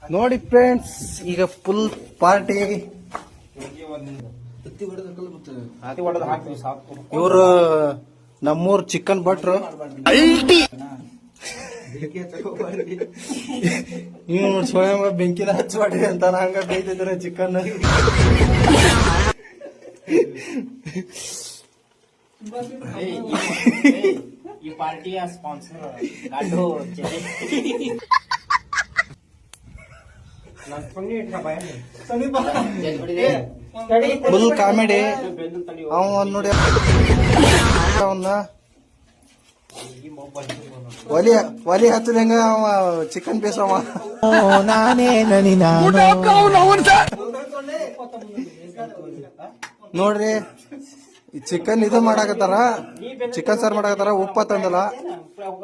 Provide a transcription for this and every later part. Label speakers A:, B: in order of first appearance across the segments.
A: ನೋಡಿ ಫ್ರೆಂಡ್ಸ್, ಈಗ full party. ಇವರು ನಮ್ಮೂರ್ ಚಿಕನ್ ಭಟ್ರು. ನೀವು ಸ್ವಯಂ ಬೆಂಕಿನ ಹಚ್ಚಬಾಡ್ರಿ ಅಂತ ಹಂಗ ಬೇಯ್ತಿದ್ರೆ ಚಿಕನ್.
B: ಈ ಪಾರ್ಟಿಯ ಸ್ಪಾನ್ಸರ್
A: ಫುಲ್ ಕಾಮಿಡಿ. ಅವನ್ ನೋಡಿ ಅವನ್ನ ಒಲಿ ಹಚ್ಚದಂಗ ಅವ ಚಿಕನ್ ಬೇಸವ. ನೋಡ್ರಿ, ಚಿಕನ್ ಇದು ಮಾಡಾಕತ್ತಾರ, ಚಿಕನ್ ಸಾರ್ ಮಾಡಾಕತ್ತಾರ. ಉಪ್ಪ ತಂದಲ್ಲ,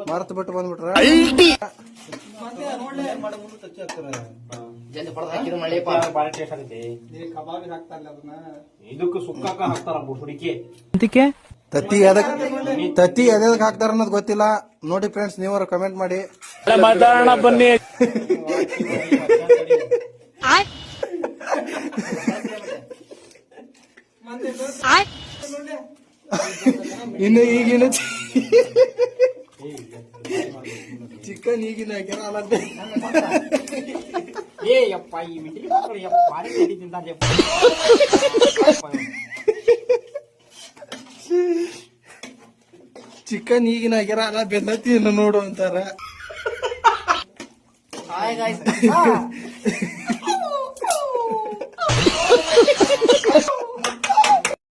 A: ಮರ್ತ್ ಬಿಟ್ಟು ಬಂದ್ಬಿಟ್ರ.
B: ಇದಕ್ಕೆ ಸುಕ್ಕಾಕ ಹಾಕ್ತಾರ ಹುಡುಕಿ.
A: ತತ್ತಿ ಎದಕ್ ಹಾಕ್ತಾರ ಅನ್ನೋದು ಗೊತ್ತಿಲ್ಲ. ನೋಡಿ ಫ್ರೆಂಡ್ಸ್, ನೀವರು ಕಮೆಂಟ್ ಮಾಡಿ.
C: ಮಾತಾಡೋಣ ಬನ್ನಿ.
A: ಇನ್ನು ಈಗಿನ ಚಿಕನ್ ಈಗಿನ ಹಾಕ್ಯಾರ.
B: ಏ ಯಪ್ಪ, ಈ ಮಿಟ್ರಿ ಮಕ್ಕಳು ಭಾರಿ ತಿಂತಾರೆ.
A: ಚಿಕನ್ ಈಗಿನ ಹಾಕ್ಯಾರ, ಅಲ್ಲ ಬೆನ್ನತ್ತಿ ನೋಡು ಅಂತಾರ.